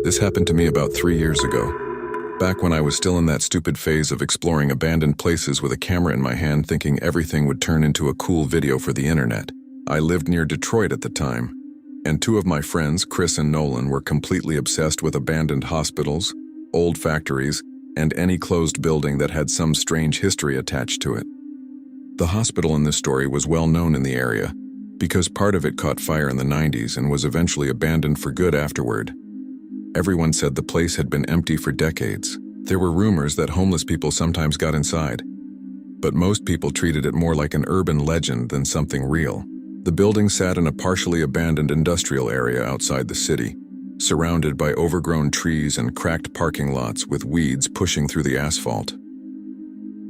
This happened to me about 3 years ago, back when I was still in that stupid phase of exploring abandoned places with a camera in my hand thinking everything would turn into a cool video for the internet. I lived near Detroit at the time, and two of my friends, Chris and Nolan, were completely obsessed with abandoned hospitals, old factories, and any closed building that had some strange history attached to it. The hospital in this story was well known in the area, because part of it caught fire in the 90s and was eventually abandoned for good afterward. Everyone said the place had been empty for decades. There were rumors that homeless people sometimes got inside, but most people treated it more like an urban legend than something real. The building sat in a partially abandoned industrial area outside the city, surrounded by overgrown trees and cracked parking lots with weeds pushing through the asphalt.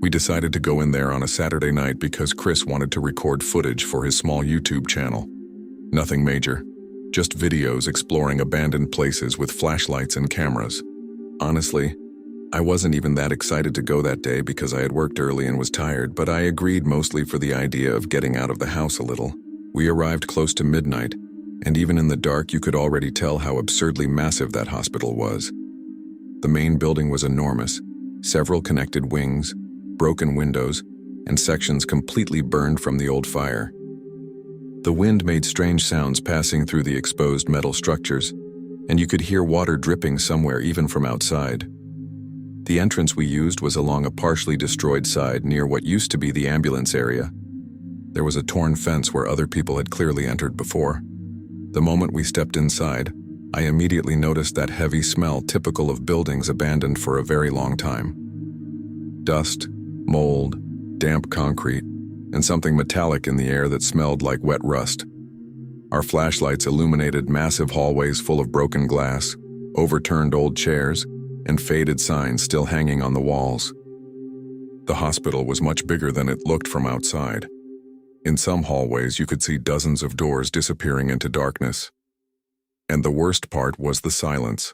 We decided to go in there on a Saturday night because Chris wanted to record footage for his small YouTube channel. Nothing major, just videos exploring abandoned places with flashlights and cameras. Honestly, I wasn't even that excited to go that day because I had worked early and was tired, but I agreed mostly for the idea of getting out of the house a little. We arrived close to midnight, and even in the dark you could already tell how absurdly massive that hospital was. The main building was enormous, several connected wings, broken windows, and sections completely burned from the old fire. The wind made strange sounds passing through the exposed metal structures, and you could hear water dripping somewhere even from outside. The entrance we used was along a partially destroyed side near what used to be the ambulance area. There was a torn fence where other people had clearly entered before. The moment we stepped inside, I immediately noticed that heavy smell typical of buildings abandoned for a very long time. Dust, mold, damp concrete, and something metallic in the air that smelled like wet rust. Our flashlights illuminated massive hallways full of broken glass, overturned old chairs, and faded signs still hanging on the walls. The hospital was much bigger than it looked from outside. In some hallways you could see dozens of doors disappearing into darkness. And the worst part was the silence.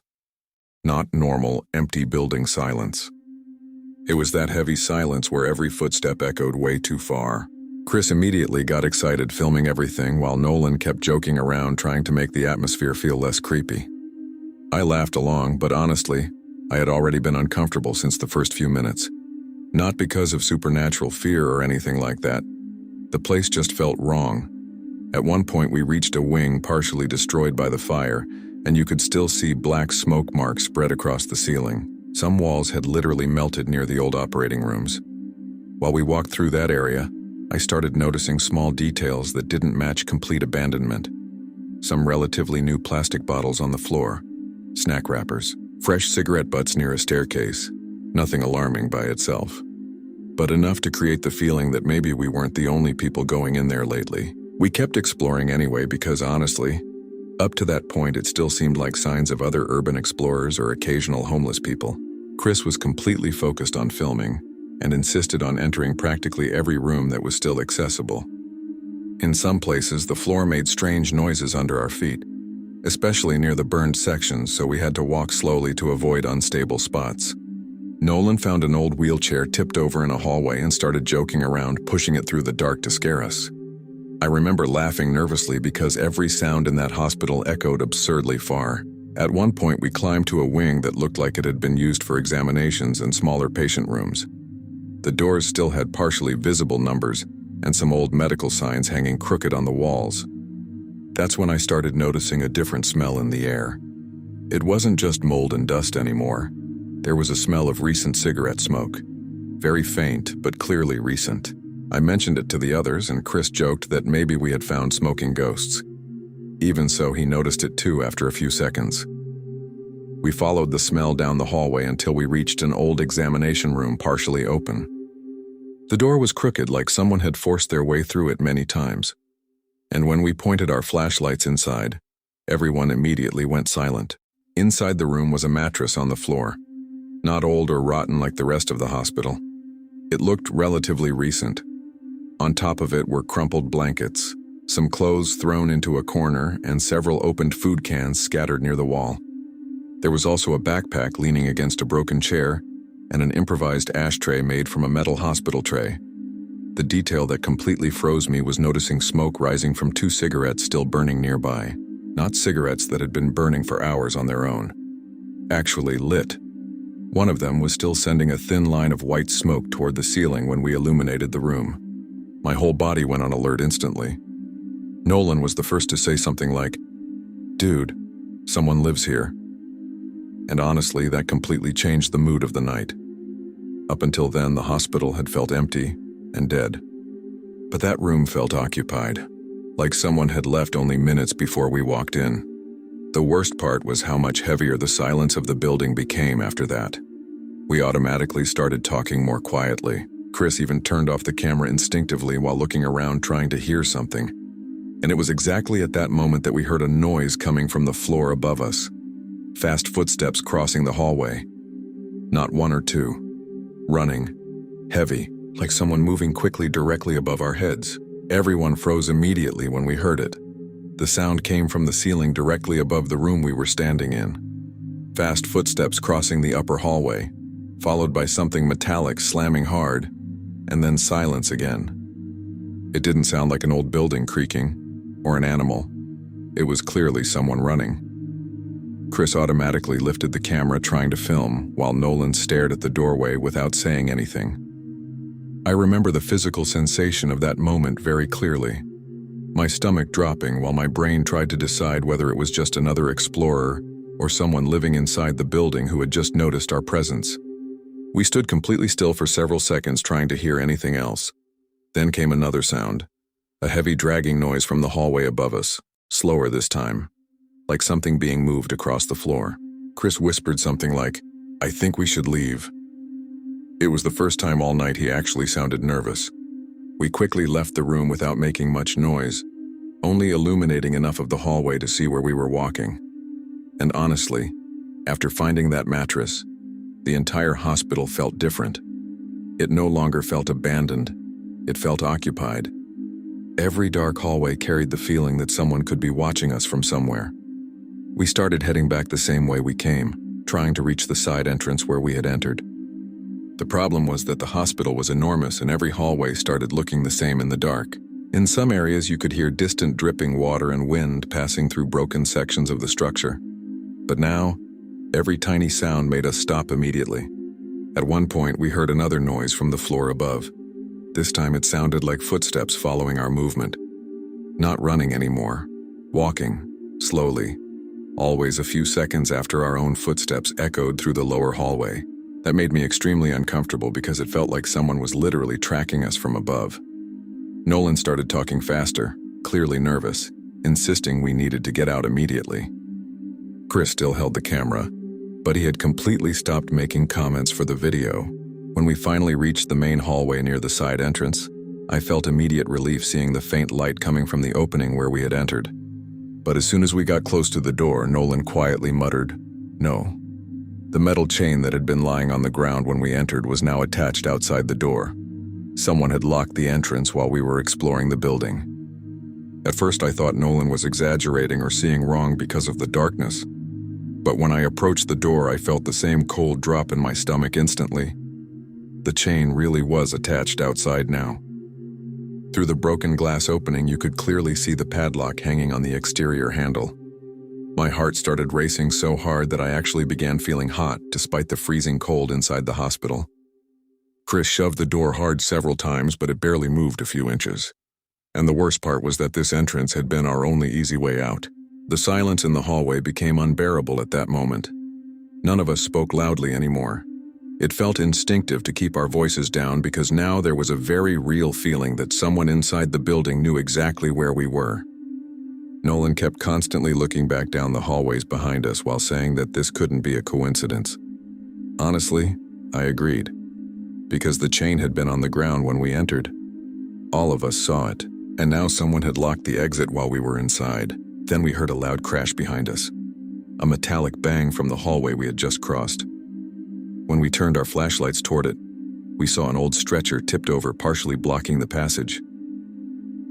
Not normal, empty building silence. It was that heavy silence where every footstep echoed way too far. Chris immediately got excited filming everything while Nolan kept joking around trying to make the atmosphere feel less creepy. I laughed along, but honestly, I had already been uncomfortable since the first few minutes. Not because of supernatural fear or anything like that. The place just felt wrong. At one point we reached a wing partially destroyed by the fire, and you could still see black smoke marks spread across the ceiling. Some walls had literally melted near the old operating rooms. While we walked through that area, I started noticing small details that didn't match complete abandonment. Some relatively new plastic bottles on the floor, snack wrappers, fresh cigarette butts near a staircase. Nothing alarming by itself, but enough to create the feeling that maybe we weren't the only people going in there lately. We kept exploring anyway because honestly, up to that point it still seemed like signs of other urban explorers or occasional homeless people. Chris was completely focused on filming and insisted on entering practically every room that was still accessible. In some places, the floor made strange noises under our feet, especially near the burned sections, so we had to walk slowly to avoid unstable spots. Nolan found an old wheelchair tipped over in a hallway and started joking around, pushing it through the dark to scare us. I remember laughing nervously because every sound in that hospital echoed absurdly far. At one point, we climbed to a wing that looked like it had been used for examinations and smaller patient rooms. The doors still had partially visible numbers and some old medical signs hanging crooked on the walls. That's when I started noticing a different smell in the air. It wasn't just mold and dust anymore. There was a smell of recent cigarette smoke. Very faint, but clearly recent. I mentioned it to the others, and Chris joked that maybe we had found smoking ghosts. Even so, he noticed it too after a few seconds. We followed the smell down the hallway until we reached an old examination room partially open. The door was crooked, like someone had forced their way through it many times. And when we pointed our flashlights inside, everyone immediately went silent. Inside the room was a mattress on the floor. Not old or rotten like the rest of the hospital. It looked relatively recent. On top of it were crumpled blankets, some clothes thrown into a corner, and several opened food cans scattered near the wall. There was also a backpack leaning against a broken chair and an improvised ashtray made from a metal hospital tray. The detail that completely froze me was noticing smoke rising from 2 cigarettes still burning nearby. Not cigarettes that had been burning for hours on their own, actually lit. One of them was still sending a thin line of white smoke toward the ceiling when we illuminated the room. My whole body went on alert instantly. Nolan was the first to say something like, "Dude, someone lives here." And honestly, that completely changed the mood of the night. Up until then, the hospital had felt empty and dead. But that room felt occupied, like someone had left only minutes before we walked in. The worst part was how much heavier the silence of the building became after that. We automatically started talking more quietly. Chris even turned off the camera instinctively while looking around trying to hear something. And it was exactly at that moment that we heard a noise coming from the floor above us. Fast footsteps crossing the hallway. Not one or two. Running. Heavy, like someone moving quickly directly above our heads. Everyone froze immediately when we heard it. The sound came from the ceiling directly above the room we were standing in. Fast footsteps crossing the upper hallway, followed by something metallic slamming hard, and then silence again. It didn't sound like an old building creaking, or an animal. It was clearly someone running. Chris automatically lifted the camera trying to film, while Nolan stared at the doorway without saying anything. I remember the physical sensation of that moment very clearly. My stomach dropping while my brain tried to decide whether it was just another explorer or someone living inside the building who had just noticed our presence. We stood completely still for several seconds trying to hear anything else. Then came another sound, a heavy dragging noise from the hallway above us, slower this time, like something being moved across the floor. Chris whispered something like, "I think we should leave." It was the first time all night he actually sounded nervous. We quickly left the room without making much noise, only illuminating enough of the hallway to see where we were walking. And honestly, after finding that mattress, the entire hospital felt different. It no longer felt abandoned. It felt occupied. Every dark hallway carried the feeling that someone could be watching us from somewhere. We started heading back the same way we came, trying to reach the side entrance where we had entered. The problem was that the hospital was enormous and every hallway started looking the same in the dark. In some areas you could hear distant dripping water and wind passing through broken sections of the structure. But now, every tiny sound made us stop immediately. At one point we heard another noise from the floor above. This time it sounded like footsteps following our movement. Not running anymore, walking, slowly, always a few seconds after our own footsteps echoed through the lower hallway. That made me extremely uncomfortable because it felt like someone was literally tracking us from above. Nolan started talking faster, clearly nervous, insisting we needed to get out immediately. Chris still held the camera, but he had completely stopped making comments for the video. When we finally reached the main hallway near the side entrance, I felt immediate relief seeing the faint light coming from the opening where we had entered. But as soon as we got close to the door, Nolan quietly muttered, "No." The metal chain that had been lying on the ground when we entered was now attached outside the door. Someone had locked the entrance while we were exploring the building. At first I thought Nolan was exaggerating or seeing wrong because of the darkness. But when I approached the door, I felt the same cold drop in my stomach instantly. The chain really was attached outside now. Through the broken glass opening, you could clearly see the padlock hanging on the exterior handle. My heart started racing so hard that I actually began feeling hot despite the freezing cold inside the hospital. Chris shoved the door hard several times, but it barely moved a few inches. And the worst part was that this entrance had been our only easy way out. The silence in the hallway became unbearable at that moment. None of us spoke loudly anymore. It felt instinctive to keep our voices down because now there was a very real feeling that someone inside the building knew exactly where we were. Nolan kept constantly looking back down the hallways behind us while saying that this couldn't be a coincidence. Honestly, I agreed, because the chain had been on the ground when we entered. All of us saw it, and now someone had locked the exit while we were inside. Then we heard a loud crash behind us, a metallic bang from the hallway we had just crossed. When we turned our flashlights toward it, we saw an old stretcher tipped over, partially blocking the passage.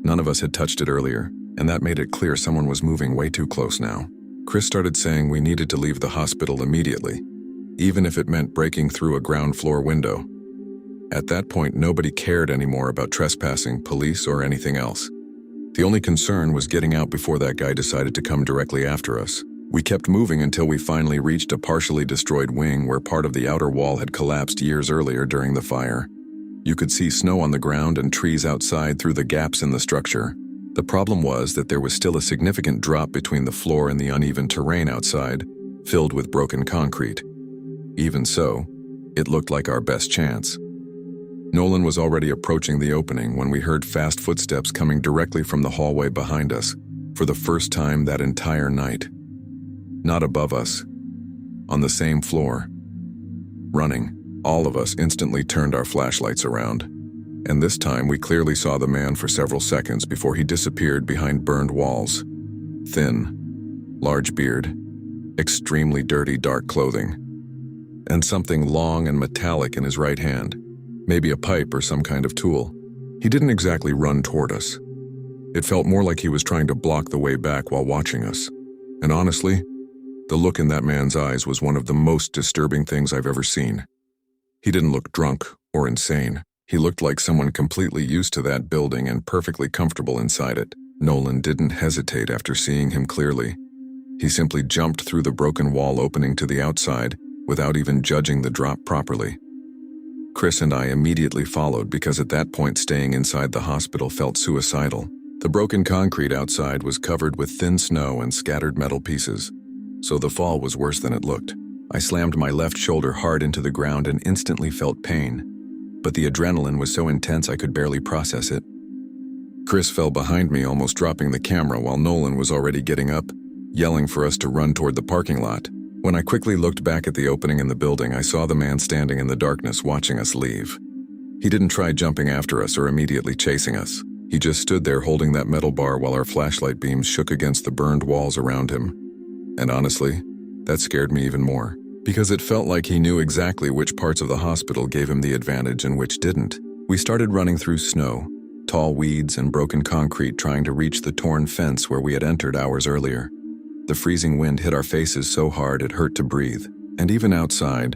None of us had touched it earlier, and that made it clear someone was moving way too close now. Chris started saying we needed to leave the hospital immediately, even if it meant breaking through a ground floor window. At that point, nobody cared anymore about trespassing, police, or anything else. The only concern was getting out before that guy decided to come directly after us. We kept moving until we finally reached a partially destroyed wing where part of the outer wall had collapsed years earlier during the fire. You could see snow on the ground and trees outside through the gaps in the structure. The problem was that there was still a significant drop between the floor and the uneven terrain outside, filled with broken concrete. Even so, it looked like our best chance. Nolan was already approaching the opening when we heard fast footsteps coming directly from the hallway behind us, for the first time that entire night. Not above us, on the same floor. Running, all of us instantly turned our flashlights around, and this time we clearly saw the man for several seconds before he disappeared behind burned walls. Thin, large beard, extremely dirty dark clothing, and something long and metallic in his right hand. Maybe a pipe or some kind of tool. He didn't exactly run toward us. It felt more like he was trying to block the way back while watching us. And honestly, the look in that man's eyes was one of the most disturbing things I've ever seen. He didn't look drunk or insane. He looked like someone completely used to that building and perfectly comfortable inside it. Nolan didn't hesitate after seeing him clearly. He simply jumped through the broken wall opening to the outside without even judging the drop properly. Chris and I immediately followed because at that point staying inside the hospital felt suicidal. The broken concrete outside was covered with thin snow and scattered metal pieces, so the fall was worse than it looked. I slammed my left shoulder hard into the ground and instantly felt pain, but the adrenaline was so intense I could barely process it. Chris fell behind me, almost dropping the camera while Nolan was already getting up, yelling for us to run toward the parking lot. When I quickly looked back at the opening in the building, I saw the man standing in the darkness watching us leave. He didn't try jumping after us or immediately chasing us. He just stood there holding that metal bar while our flashlight beams shook against the burned walls around him. And honestly, that scared me even more, because it felt like he knew exactly which parts of the hospital gave him the advantage and which didn't. We started running through snow, tall weeds and broken concrete, trying to reach the torn fence where we had entered hours earlier. The freezing wind hit our faces so hard it hurt to breathe, and even outside,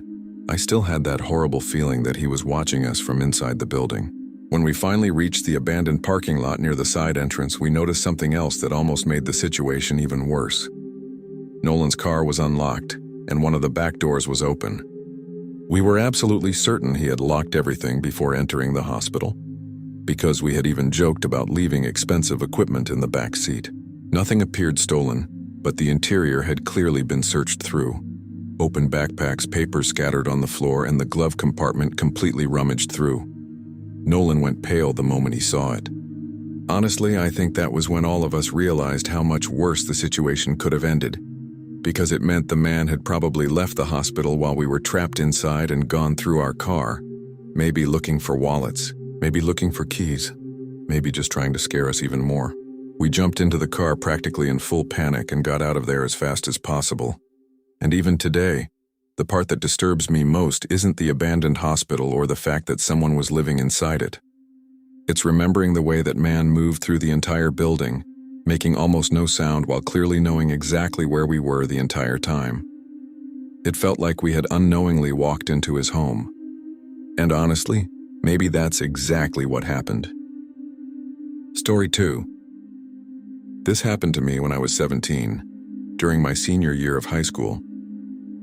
I still had that horrible feeling that he was watching us from inside the building. When we finally reached the abandoned parking lot near the side entrance, we noticed something else that almost made the situation even worse. Nolan's car was unlocked, and one of the back doors was open. We were absolutely certain he had locked everything before entering the hospital, because we had even joked about leaving expensive equipment in the back seat. Nothing appeared stolen, but the interior had clearly been searched through. Open backpacks, papers scattered on the floor, and the glove compartment completely rummaged through. Nolan went pale the moment he saw it. Honestly, I think that was when all of us realized how much worse the situation could have ended, because it meant the man had probably left the hospital while we were trapped inside and gone through our car, maybe looking for wallets, maybe looking for keys, maybe just trying to scare us even more. We jumped into the car practically in full panic and got out of there as fast as possible. And even today, the part that disturbs me most isn't the abandoned hospital or the fact that someone was living inside it. It's remembering the way that man moved through the entire building, making almost no sound while clearly knowing exactly where we were the entire time. It felt like we had unknowingly walked into his home. And honestly, maybe that's exactly what happened. Story 2. This happened to me when I was 17, during my senior year of high school.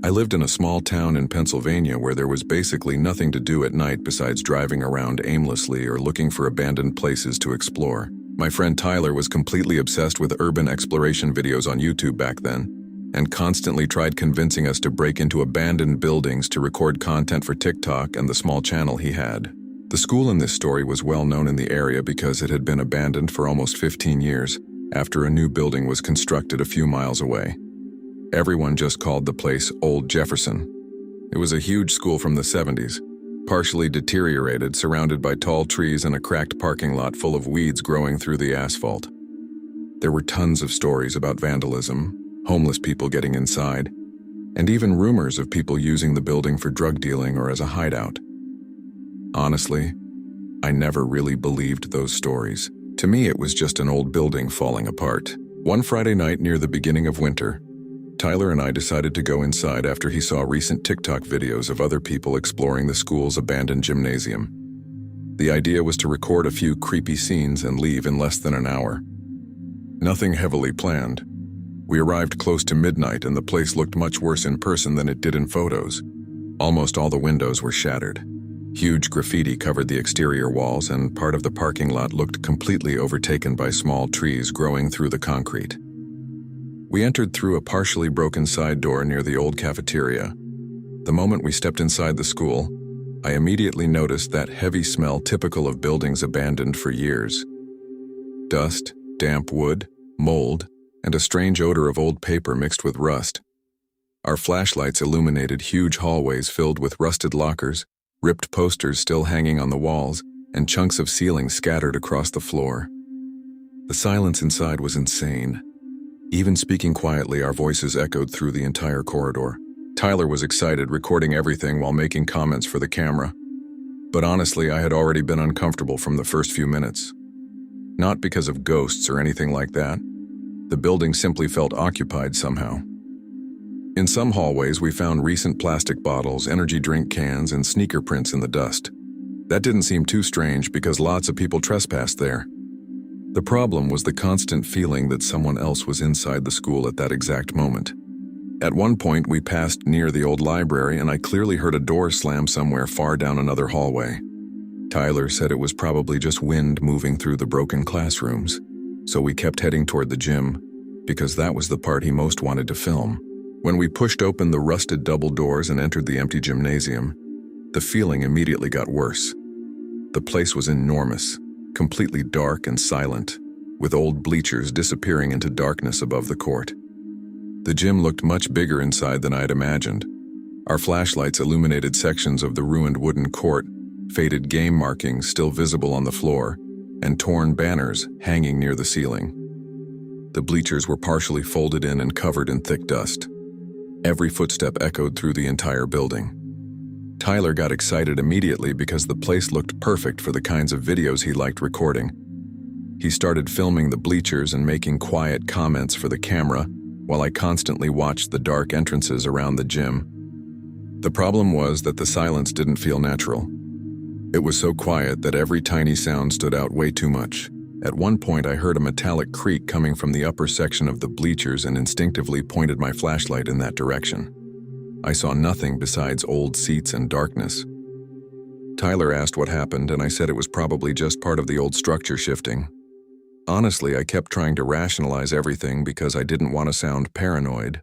I lived in a small town in Pennsylvania where there was basically nothing to do at night besides driving around aimlessly or looking for abandoned places to explore. My friend Tyler was completely obsessed with urban exploration videos on YouTube back then, and constantly tried convincing us to break into abandoned buildings to record content for TikTok and the small channel he had. The school in this story was well known in the area because it had been abandoned for almost 15 years, after a new building was constructed a few miles away. Everyone just called the place Old Jefferson. It was a huge school from the 70s, partially deteriorated, surrounded by tall trees and a cracked parking lot full of weeds growing through the asphalt. There were tons of stories about vandalism, homeless people getting inside, and even rumors of people using the building for drug dealing or as a hideout. Honestly, I never really believed those stories. To me, it was just an old building falling apart. One Friday night near the beginning of winter, Tyler and I decided to go inside after he saw recent TikTok videos of other people exploring the school's abandoned gymnasium. The idea was to record a few creepy scenes and leave in less than an hour. Nothing heavily planned, We arrived close to midnight and the place looked much worse in person than it did in photos. Almost all the windows were shattered. Huge graffiti covered the exterior walls and part of the parking lot looked completely overtaken by small trees growing through the concrete. We entered through a partially broken side door near the old cafeteria. The moment we stepped inside the school, I immediately noticed that heavy smell typical of buildings abandoned for years. Dust, damp wood, mold, and a strange odor of old paper mixed with rust. Our flashlights illuminated huge hallways filled with rusted lockers, ripped posters still hanging on the walls, and chunks of ceiling scattered across the floor. The silence inside was insane. Even speaking quietly, our voices echoed through the entire corridor. Tyler was excited, recording everything while making comments for the camera. But honestly, I had already been uncomfortable from the first few minutes. Not because of ghosts or anything like that. The building simply felt occupied somehow. In some hallways, we found recent plastic bottles, energy drink cans, and sneaker prints in the dust. That didn't seem too strange because lots of people trespassed there. The problem was the constant feeling that someone else was inside the school at that exact moment. At one point, we passed near the old library and I clearly heard a door slam somewhere far down another hallway. Tyler said it was probably just wind moving through the broken classrooms, so we kept heading toward the gym because that was the part he most wanted to film. When we pushed open the rusted double doors and entered the empty gymnasium, the feeling immediately got worse. The place was enormous, completely dark and silent, with old bleachers disappearing into darkness above the court. The gym looked much bigger inside than I had imagined. Our flashlights illuminated sections of the ruined wooden court, faded game markings still visible on the floor, and torn banners hanging near the ceiling. The bleachers were partially folded in and covered in thick dust. Every footstep echoed through the entire building. Tyler got excited immediately because the place looked perfect for the kinds of videos he liked recording. He started filming the bleachers and making quiet comments for the camera while I constantly watched the dark entrances around the gym. The problem was that the silence didn't feel natural. It was so quiet that every tiny sound stood out way too much. At one point, I heard a metallic creak coming from the upper section of the bleachers and instinctively pointed my flashlight in that direction. I saw nothing besides old seats and darkness. Tyler asked what happened, and I said it was probably just part of the old structure shifting. Honestly, I kept trying to rationalize everything because I didn't want to sound paranoid.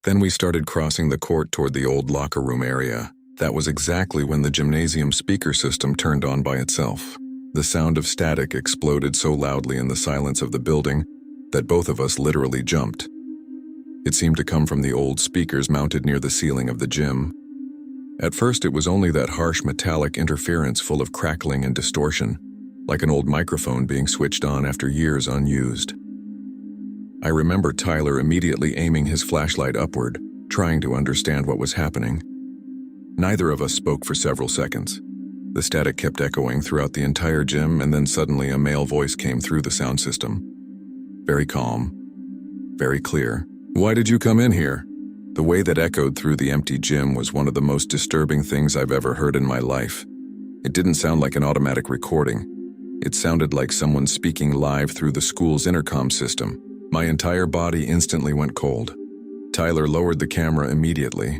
Then we started crossing the court toward the old locker room area. That was exactly when the gymnasium speaker system turned on by itself. The sound of static exploded so loudly in the silence of the building that both of us literally jumped. It seemed to come from the old speakers mounted near the ceiling of the gym. At first, it was only that harsh metallic interference full of crackling and distortion, like an old microphone being switched on after years unused. I remember Tyler immediately aiming his flashlight upward, trying to understand what was happening. Neither of us spoke for several seconds. The static kept echoing throughout the entire gym, and then suddenly a male voice came through the sound system. Very calm, very clear. "Why did you come in here?" The way that echoed through the empty gym was one of the most disturbing things I've ever heard in my life. It didn't sound like an automatic recording. It sounded like someone speaking live through the school's intercom system. My entire body instantly went cold. Tyler lowered the camera immediately,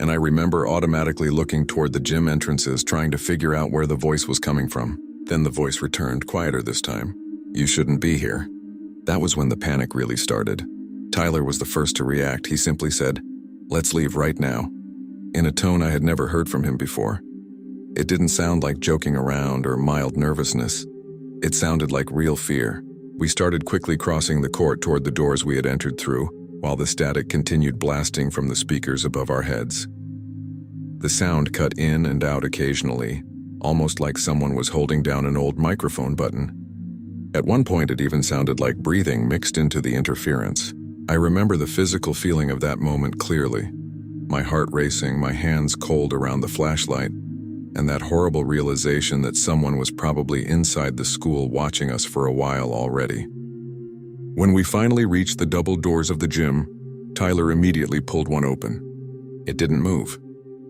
and I remember automatically looking toward the gym entrances, trying to figure out where the voice was coming from. Then the voice returned, quieter this time. "You shouldn't be here." That was when the panic really started. Tyler was the first to react. He simply said, "Let's leave right now," in a tone I had never heard from him before. It didn't sound like joking around or mild nervousness. It sounded like real fear. We started quickly crossing the court toward the doors we had entered through, while the static continued blasting from the speakers above our heads. The sound cut in and out occasionally, almost like someone was holding down an old microphone button. At one point, it even sounded like breathing mixed into the interference. I remember the physical feeling of that moment clearly. My heart racing, my hands cold around the flashlight, and that horrible realization that someone was probably inside the school watching us for a while already. When we finally reached the double doors of the gym, Tyler immediately pulled one open. It didn't move.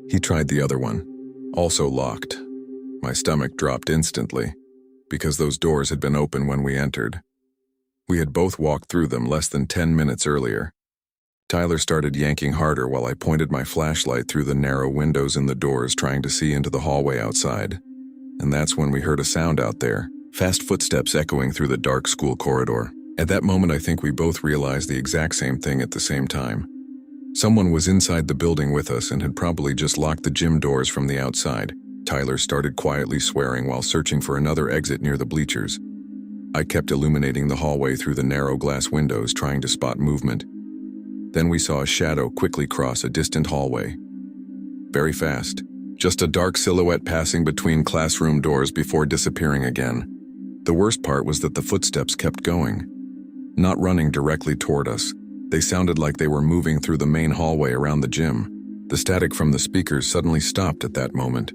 He tried the other one, also locked. My stomach dropped instantly, because those doors had been open when we entered. We had both walked through them less than 10 minutes earlier. Tyler started yanking harder while I pointed my flashlight through the narrow windows in the doors trying to see into the hallway outside. And that's when we heard a sound out there, fast footsteps echoing through the dark school corridor. At that moment, I think we both realized the exact same thing at the same time. Someone was inside the building with us and had probably just locked the gym doors from the outside. Tyler started quietly swearing while searching for another exit near the bleachers. I kept illuminating the hallway through the narrow glass windows, trying to spot movement. Then we saw a shadow quickly cross a distant hallway. Very fast. Just a dark silhouette passing between classroom doors before disappearing again. The worst part was that the footsteps kept going. Not running directly toward us. They sounded like they were moving through the main hallway around the gym. The static from the speakers suddenly stopped at that moment.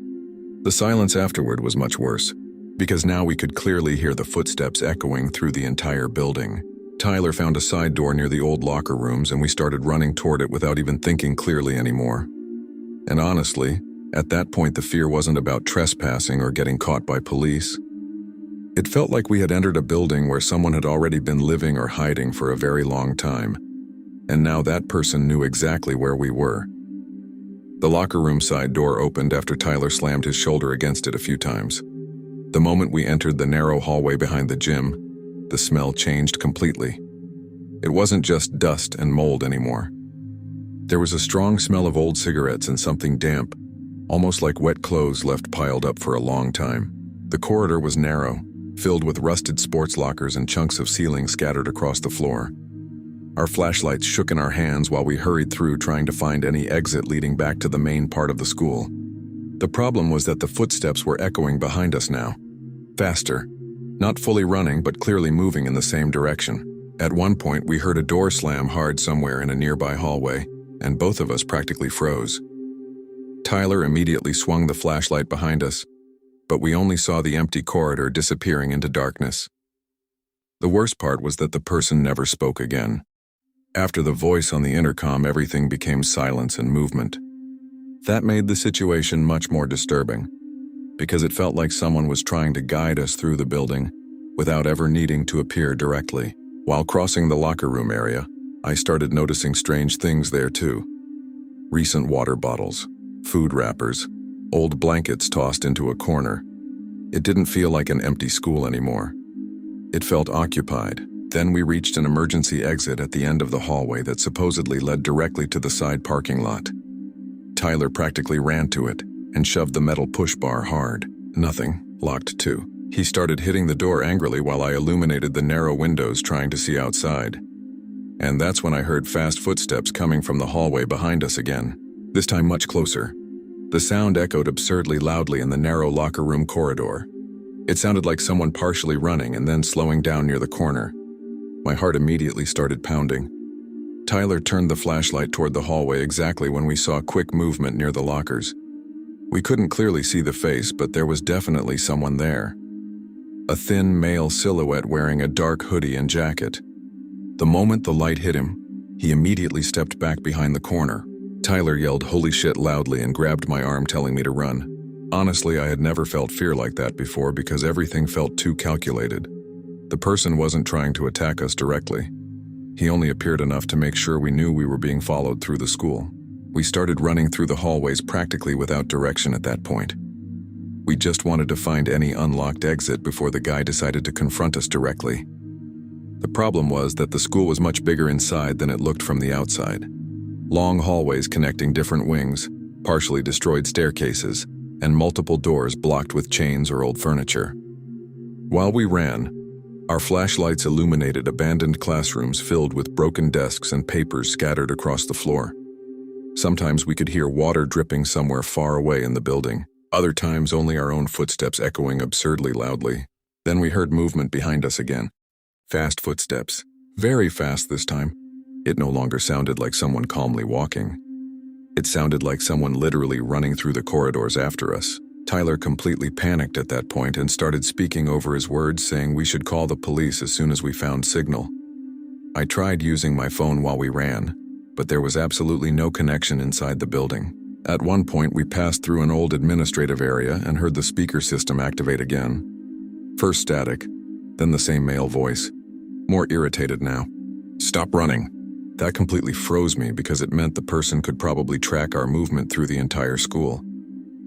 The silence afterward was much worse, because now we could clearly hear the footsteps echoing through the entire building. Tyler found a side door near the old locker rooms and we started running toward it without even thinking clearly anymore. And honestly, at that point the fear wasn't about trespassing or getting caught by police. It felt like we had entered a building where someone had already been living or hiding for a very long time. And now that person knew exactly where we were. The locker room side door opened after Tyler slammed his shoulder against it a few times. The moment we entered the narrow hallway behind the gym, the smell changed completely. It wasn't just dust and mold anymore. There was a strong smell of old cigarettes and something damp, almost like wet clothes left piled up for a long time. The corridor was narrow, filled with rusted sports lockers and chunks of ceiling scattered across the floor. Our flashlights shook in our hands while we hurried through trying to find any exit leading back to the main part of the school. The problem was that the footsteps were echoing behind us now. Faster. Not fully running, but clearly moving in the same direction. At one point, we heard a door slam hard somewhere in a nearby hallway, and both of us practically froze. Tyler immediately swung the flashlight behind us, but we only saw the empty corridor disappearing into darkness. The worst part was that the person never spoke again. After the voice on the intercom, everything became silence and movement. That made the situation much more disturbing, because it felt like someone was trying to guide us through the building without ever needing to appear directly. While crossing the locker room area, I started noticing strange things there too. Recent water bottles, food wrappers, old blankets tossed into a corner. It didn't feel like an empty school anymore. It felt occupied. Then we reached an emergency exit at the end of the hallway that supposedly led directly to the side parking lot. Tyler practically ran to it and shoved the metal push bar hard. Nothing. Locked too. He started hitting the door angrily while I illuminated the narrow windows trying to see outside. And that's when I heard fast footsteps coming from the hallway behind us again, this time much closer. The sound echoed absurdly loudly in the narrow locker room corridor. It sounded like someone partially running and then slowing down near the corner. My heart immediately started pounding. Tyler turned the flashlight toward the hallway exactly when we saw quick movement near the lockers. We couldn't clearly see the face, but there was definitely someone there. A thin male silhouette wearing a dark hoodie and jacket. The moment the light hit him, he immediately stepped back behind the corner. Tyler yelled "Holy shit" loudly and grabbed my arm, telling me to run. Honestly, I had never felt fear like that before because everything felt too calculated. The person wasn't trying to attack us directly. He only appeared enough to make sure we knew we were being followed through the school. We started running through the hallways practically without direction at that point. We just wanted to find any unlocked exit before the guy decided to confront us directly. The problem was that the school was much bigger inside than it looked from the outside. Long hallways connecting different wings, partially destroyed staircases, and multiple doors blocked with chains or old furniture. While we ran, our flashlights illuminated abandoned classrooms filled with broken desks and papers scattered across the floor. Sometimes we could hear water dripping somewhere far away in the building. Other times only our own footsteps echoing absurdly loudly. Then we heard movement behind us again. Fast footsteps. Very fast this time. It no longer sounded like someone calmly walking. It sounded like someone literally running through the corridors after us. Tyler completely panicked at that point and started speaking over his words, saying we should call the police as soon as we found signal. I tried using my phone while we ran, but there was absolutely no connection inside the building. At one point, we passed through an old administrative area and heard the speaker system activate again. First static, then the same male voice. more irritated now. "Stop running." That completely froze me because it meant the person could probably track our movement through the entire school.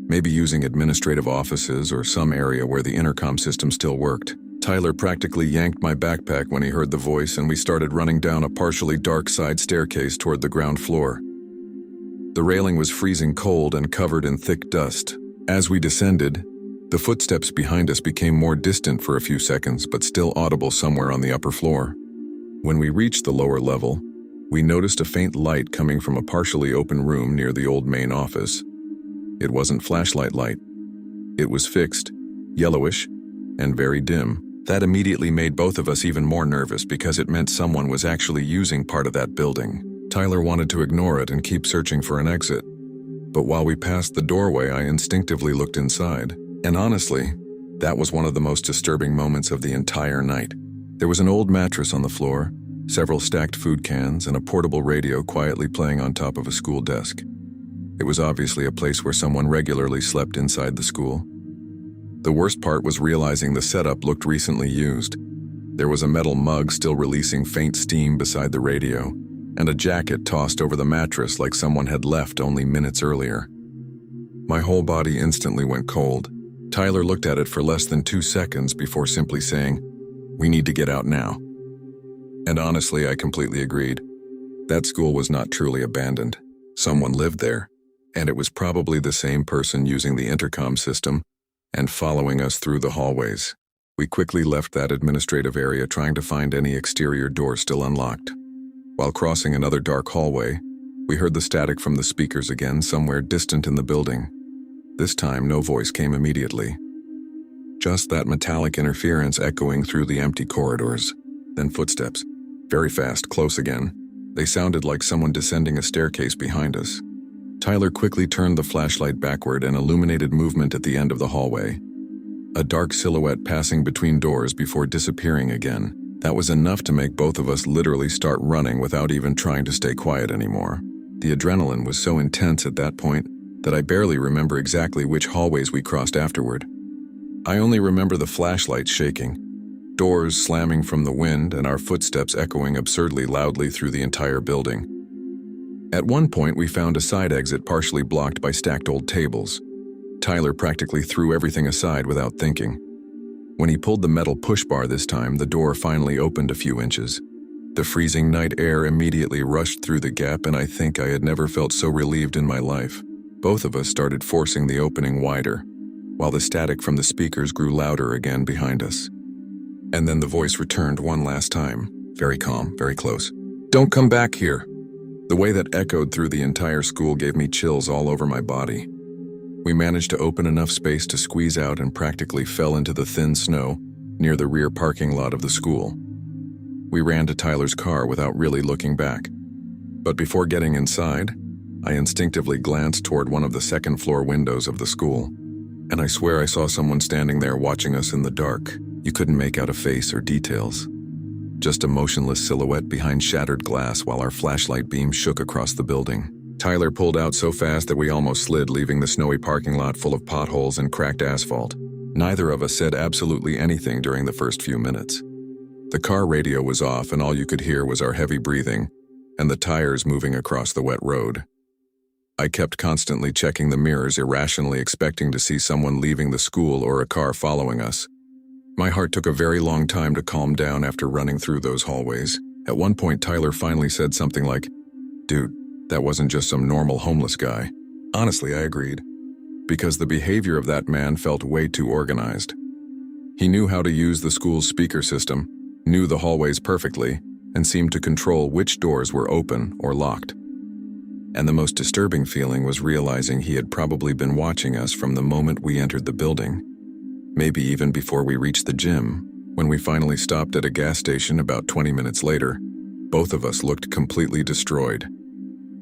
Maybe using administrative offices or some area where the intercom system still worked. Tyler practically yanked my backpack when he heard the voice, and we started running down a partially dark side staircase toward the ground floor. The railing was freezing cold and covered in thick dust. As we descended, the footsteps behind us became more distant for a few seconds, but still audible somewhere on the upper floor. When we reached the lower level, we noticed a faint light coming from a partially open room near the old main office. It wasn't flashlight light. It was fixed, yellowish, and very dim. That immediately made both of us even more nervous because it meant someone was actually using part of that building. Tyler wanted to ignore it and keep searching for an exit. But while we passed the doorway, I instinctively looked inside. And honestly, that was one of the most disturbing moments of the entire night. There was an old mattress on the floor, several stacked food cans, and a portable radio quietly playing on top of a school desk. It was obviously a place where someone regularly slept inside the school. The worst part was realizing the setup looked recently used. There was a metal mug still releasing faint steam beside the radio, and a jacket tossed over the mattress like someone had left only minutes earlier. My whole body instantly went cold. Tyler looked at it for less than 2 seconds before simply saying, "We need to get out now." And honestly, I completely agreed. That school was not truly abandoned. Someone lived there, and it was probably the same person using the intercom system and following us through the hallways. We quickly left that administrative area, trying to find any exterior door still unlocked. While crossing another dark hallway, we heard the static from the speakers again, somewhere distant in the building. This time, no voice came immediately. Just that metallic interference echoing through the empty corridors. Then footsteps. Very fast, close again. They sounded like someone descending a staircase behind us. Tyler quickly turned the flashlight backward and illuminated movement at the end of the hallway. A dark silhouette passing between doors before disappearing again. That was enough to make both of us literally start running without even trying to stay quiet anymore. The adrenaline was so intense at that point that I barely remember exactly which hallways we crossed afterward. I only remember the flashlight shaking, doors slamming from the wind, and our footsteps echoing absurdly loudly through the entire building. At one point, we found a side exit partially blocked by stacked old tables. Tyler practically threw everything aside without thinking. When he pulled the metal push bar this time, the door finally opened a few inches. The freezing night air immediately rushed through the gap, and I think I had never felt so relieved in my life. Both of us started forcing the opening wider, while the static from the speakers grew louder again behind us. And then the voice returned one last time, very calm, very close. "Don't come back here." The way that echoed through the entire school gave me chills all over my body. We managed to open enough space to squeeze out and practically fell into the thin snow near the rear parking lot of the school. We ran to Tyler's car without really looking back. But before getting inside, I instinctively glanced toward one of the second-floor windows of the school. And I swear I saw someone standing there watching us in the dark. You couldn't make out a face or details. Just a motionless silhouette behind shattered glass while our flashlight beam shook across the building. Tyler pulled out so fast that we almost slid, leaving the snowy parking lot full of potholes and cracked asphalt. Neither of us said absolutely anything during the first few minutes. The car radio was off, and all you could hear was our heavy breathing and the tires moving across the wet road. I kept constantly checking the mirrors, irrationally expecting to see someone leaving the school or a car following us. My heart took a very long time to calm down after running through those hallways. At one point, Tyler finally said something like, "Dude, that wasn't just some normal homeless guy." Honestly, I agreed, because the behavior of that man felt way too organized. He knew how to use the school's speaker system, knew the hallways perfectly, and seemed to control which doors were open or locked. And the most disturbing feeling was realizing he had probably been watching us from the moment we entered the building. Maybe even before we reached the gym. When we finally stopped at a gas station about 20 minutes later, both of us looked completely destroyed.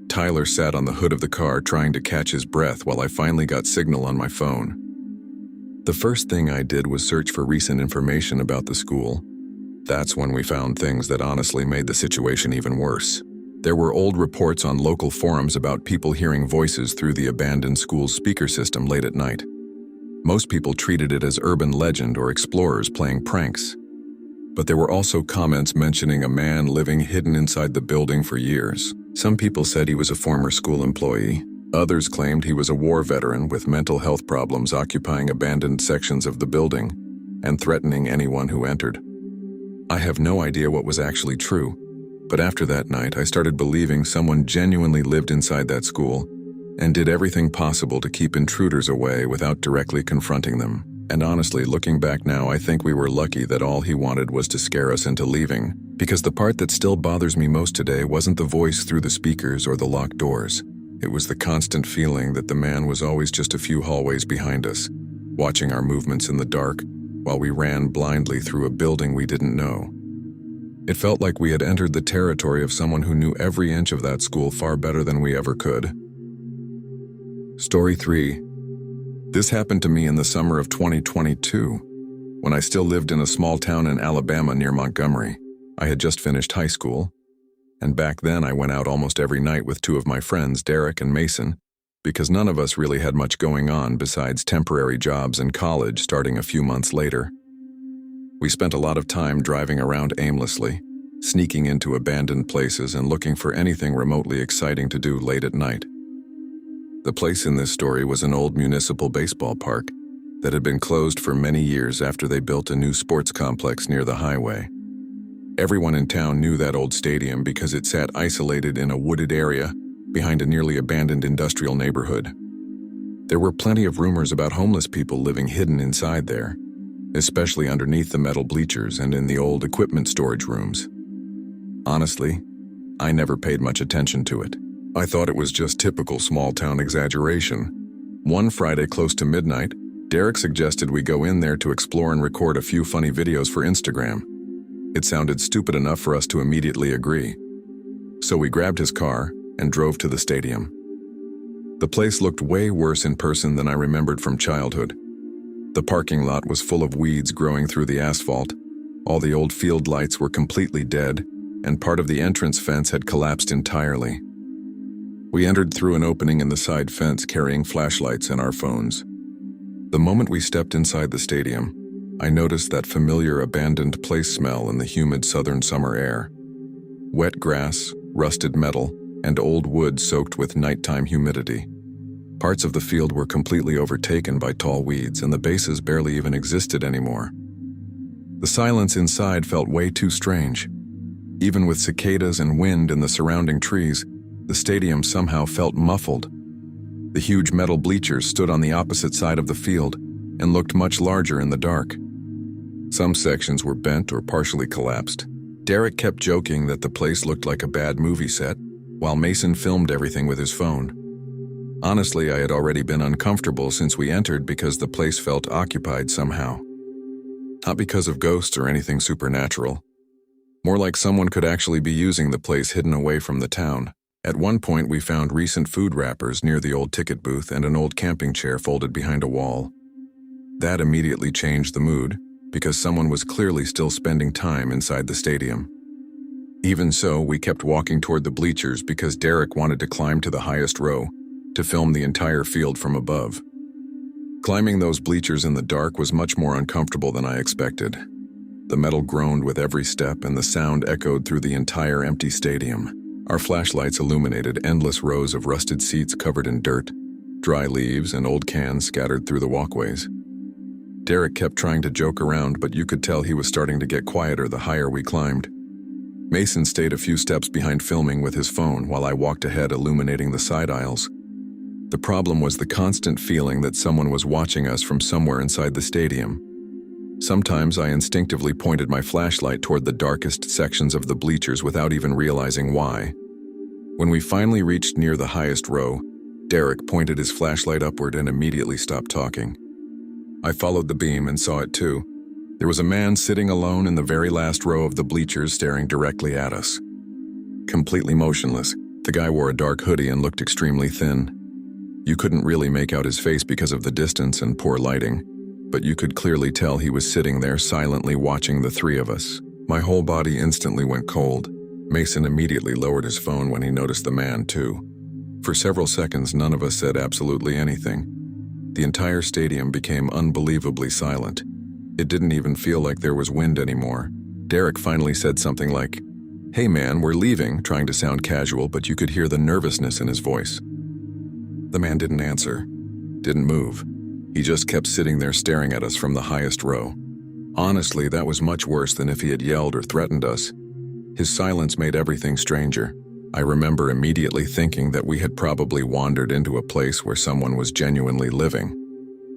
Tyler sat on the hood of the car trying to catch his breath while I finally got signal on my phone. The first thing I did was search for recent information about the school. That's when we found things that honestly made the situation even worse. There were old reports on local forums about people hearing voices through the abandoned school's speaker system late at night. Most people treated it as urban legend or explorers playing pranks. But there were also comments mentioning a man living hidden inside the building for years. Some people said he was a former school employee. Others claimed he was a war veteran with mental health problems occupying abandoned sections of the building and threatening anyone who entered. I have no idea what was actually true, but after that night I started believing someone genuinely lived inside that school and did everything possible to keep intruders away without directly confronting them. And honestly, looking back now, I think we were lucky that all he wanted was to scare us into leaving, because the part that still bothers me most today wasn't the voice through the speakers or the locked doors. It was the constant feeling that the man was always just a few hallways behind us, watching our movements in the dark while we ran blindly through a building we didn't know. It felt like we had entered the territory of someone who knew every inch of that school far better than we ever could. Story 3. This happened to me in the summer of 2022, when I still lived in a small town in Alabama near Montgomery. I had just finished high school, and back then I went out almost every night with two of my friends, Derek and Mason, because none of us really had much going on besides temporary jobs in college starting a few months later. We spent a lot of time driving around aimlessly, sneaking into abandoned places and looking for anything remotely exciting to do late at night. The place in this story was an old municipal baseball park that had been closed for many years after they built a new sports complex near the highway. Everyone in town knew that old stadium because it sat isolated in a wooded area behind a nearly abandoned industrial neighborhood. There were plenty of rumors about homeless people living hidden inside there, especially underneath the metal bleachers and in the old equipment storage rooms. Honestly, I never paid much attention to it. I thought it was just typical small-town exaggeration. One Friday close to midnight, Derek suggested we go in there to explore and record a few funny videos for Instagram. It sounded stupid enough for us to immediately agree. So we grabbed his car and drove to the stadium. The place looked way worse in person than I remembered from childhood. The parking lot was full of weeds growing through the asphalt, all the old field lights were completely dead, and part of the entrance fence had collapsed entirely. We entered through an opening in the side fence carrying flashlights and our phones. The moment we stepped inside the stadium, I noticed that familiar abandoned place smell in the humid southern summer air. Wet grass, rusted metal, and old wood soaked with nighttime humidity. Parts of the field were completely overtaken by tall weeds, and the bases barely even existed anymore. The silence inside felt way too strange. Even with cicadas and wind in the surrounding trees, the stadium somehow felt muffled. The huge metal bleachers stood on the opposite side of the field and looked much larger in the dark. Some sections were bent or partially collapsed. Derek kept joking that the place looked like a bad movie set, while Mason filmed everything with his phone. Honestly, I had already been uncomfortable since we entered because the place felt occupied somehow. Not because of ghosts or anything supernatural. More like someone could actually be using the place hidden away from the town. At one point, we found recent food wrappers near the old ticket booth and an old camping chair folded behind a wall. That immediately changed the mood, because someone was clearly still spending time inside the stadium. Even so, we kept walking toward the bleachers because Derek wanted to climb to the highest row to film the entire field from above. Climbing those bleachers in the dark was much more uncomfortable than I expected. The metal groaned with every step and the sound echoed through the entire empty stadium. Our flashlights illuminated endless rows of rusted seats covered in dirt, dry leaves, and old cans scattered through the walkways. Derek kept trying to joke around, but you could tell he was starting to get quieter the higher we climbed. Mason stayed a few steps behind filming with his phone while I walked ahead illuminating the side aisles. The problem was the constant feeling that someone was watching us from somewhere inside the stadium. Sometimes I instinctively pointed my flashlight toward the darkest sections of the bleachers without even realizing why. When we finally reached near the highest row, Derek pointed his flashlight upward and immediately stopped talking. I followed the beam and saw it too. There was a man sitting alone in the very last row of the bleachers staring directly at us. Completely motionless, the guy wore a dark hoodie and looked extremely thin. You couldn't really make out his face because of the distance and poor lighting, but you could clearly tell he was sitting there silently watching the three of us. My whole body instantly went cold. Mason immediately lowered his phone when he noticed the man too. For several seconds, none of us said absolutely anything. The entire stadium became unbelievably silent. It didn't even feel like there was wind anymore. Derek finally said something like, "Hey man, we're leaving," trying to sound casual, but you could hear the nervousness in his voice. The man didn't answer, didn't move. He just kept sitting there staring at us from the highest row. Honestly, that was much worse than if he had yelled or threatened us. His silence made everything stranger. I remember immediately thinking that we had probably wandered into a place where someone was genuinely living.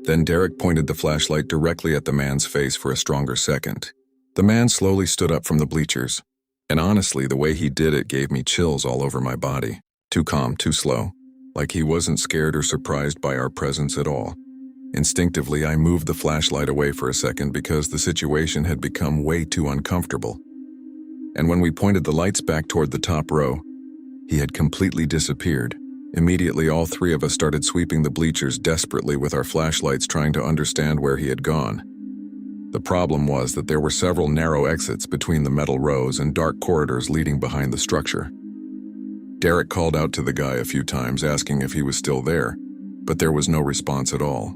Then Derek pointed the flashlight directly at the man's face for a stronger second. The man slowly stood up from the bleachers, and honestly, the way he did it gave me chills all over my body. Too calm, too slow, like he wasn't scared or surprised by our presence at all. Instinctively, I moved the flashlight away for a second because the situation had become way too uncomfortable. And when we pointed the lights back toward the top row, he had completely disappeared. Immediately, all three of us started sweeping the bleachers desperately with our flashlights, trying to understand where he had gone. The problem was that there were several narrow exits between the metal rows and dark corridors leading behind the structure. Derek called out to the guy a few times, asking if he was still there, but there was no response at all.